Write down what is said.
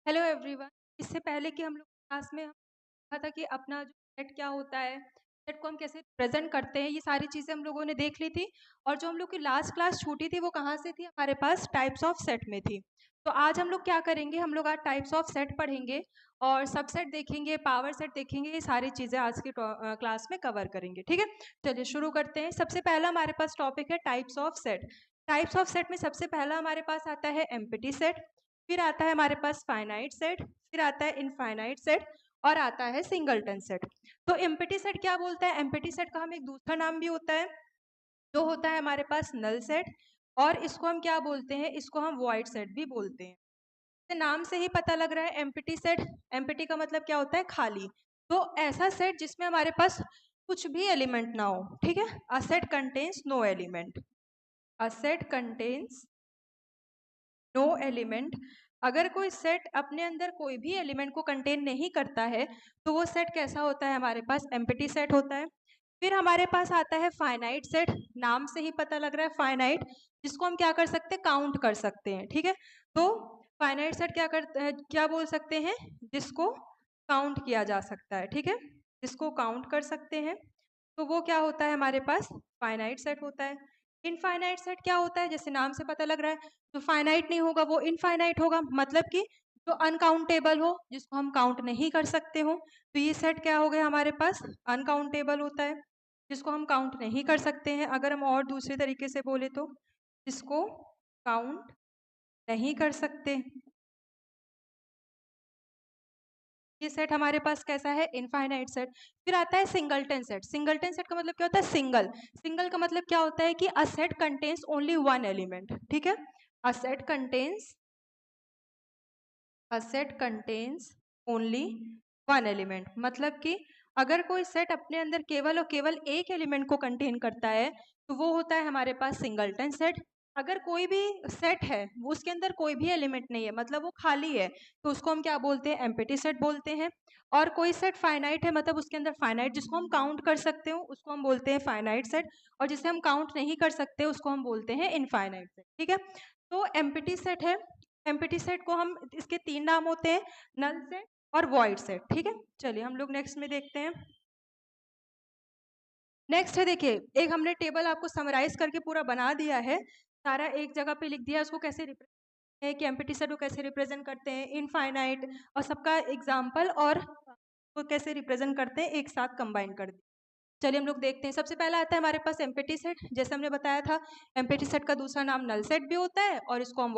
Hello everyone. इससे पहले कि हम लोग क्लास में हम देखा था कि अपना जो सेट क्या होता है, सेट को हम कैसे प्रेजेंट करते हैं, ये सारी चीज़ें हम लोगों ने देख ली थी। और जो हम लोग की लास्ट क्लास छूटी थी वो कहाँ से थी, हमारे पास टाइप्स ऑफ सेट में थी। तो आज हम लोग क्या करेंगे, हम लोग आज टाइप्स ऑफ सेट पढ़ेंगे और सबसेट देखेंगे, पावर सेट देखेंगे, ये सारी चीज़ें आज की क्लास में कवर करेंगे। ठीक है, चलिए शुरू करते हैं। सबसे पहला हमारे पास टॉपिक है types of set. Types of set में सबसे पहला हमारे पास आता है एम्प्टी सेट, फिर आता है हमारे पास फाइनाइट सेट, फिर आता है इनफाइनाइट सेट और आता है सिंगलटन सेट। तो एम्प्टी सेट क्या बोलता है, एम्प्टी सेट का हम एक दूसरा नाम भी होता है जो होता है हमारे पास नल सेट, और इसको हम क्या बोलते हैं, इसको हम वॉइड सेट भी बोलते हैं। तो नाम से ही पता लग रहा है एम्प्टी सेट, एम्प्टी का मतलब क्या होता है, खाली। तो ऐसा सेट जिसमें हमारे पास कुछ भी एलिमेंट ना हो। ठीक है, a set contains no element, a set contains no element. अगर कोई सेट अपने अंदर कोई भी एलिमेंट को कंटेन नहीं करता है तो वो सेट कैसा होता है, हमारे पास एम्प्टी सेट होता है। फिर हमारे पास आता है फाइनाइट सेट, नाम से ही पता लग रहा है फाइनाइट, जिसको हम क्या कर सकते हैं, काउंट कर सकते हैं। ठीक है, तो फाइनाइट सेट क्या करते हैं, क्या बोल सकते हैं, जिसको काउंट किया जा सकता है। ठीक है, जिसको काउंट कर सकते हैं, तो वो क्या होता है, हमारे पास फाइनाइट सेट होता है। इनफाइनाइट सेट क्या होता है, जैसे नाम से पता लग रहा है, जो फाइनाइट नहीं होगा वो इनफाइनाइट होगा, मतलब कि जो अनकाउंटेबल हो, जिसको हम काउंट नहीं कर सकते हो। तो ये सेट क्या हो गया हमारे पास, अनकाउंटेबल होता है, जिसको हम काउंट नहीं कर सकते हैं। अगर हम और दूसरे तरीके से बोले तो जिसको काउंट नहीं कर सकते, ये सेट हमारे पास कैसा है, इनफाइनाइट सेट। फिर आता है सिंगलटन सेट। सिंगलटन सेट का मतलब क्या होता है, सिंगल। सिंगल का मतलब क्या होता है कि अ set contains only one element. ठीक है, a set contains, a set contains only one element, मतलब कि अगर कोई सेट अपने अंदर केवल और केवल एक एलिमेंट को कंटेन करता है तो वो होता है हमारे पास सिंगलटन सेट। अगर कोई भी सेट है वो उसके अंदर कोई भी एलिमेंट नहीं है, मतलब वो खाली है, तो उसको हम क्या बोलते हैं, एम्प्टी सेट बोलते हैं। और कोई सेट फाइनाइट है, मतलब उसके अंदर फाइनाइट, जिसको हम काउंट कर सकते हो उसको हम बोलते हैं फाइनाइट सेट, और जिसे हम काउंट नहीं कर सकते उसको हम बोलते हैं इनफाइनाइट सेट। ठीक है, तो एम्प्टी सेट है, एम्प्टी सेट को हम, इसके तीन नाम होते हैं, नल सेट और वॉइड सेट। ठीक है, चलिए हम लोग नेक्स्ट में देखते हैं। नेक्स्ट है, देखिए एक हमने टेबल आपको समराइज करके पूरा बना दिया है, सारा एक जगह पे लिख दिया है, उसको कैसे रिप्रेजेंट है कि एम्प्टी सेट को कैसे रिप्रेजेंट करते हैं, इनफाइनाइट और सबका एग्जाम्पल, और वो कैसे रिप्रेजेंट करते हैं, एक साथ कंबाइन कर दिया। चलिए हम लोग देखते हैं। सबसे पहला आता है हमारे पास एम्प्टी सेट, जैसे हमने बताया था एम्प्टी सेट का दूसरा नाम नल सेट भी होता है और इसको हम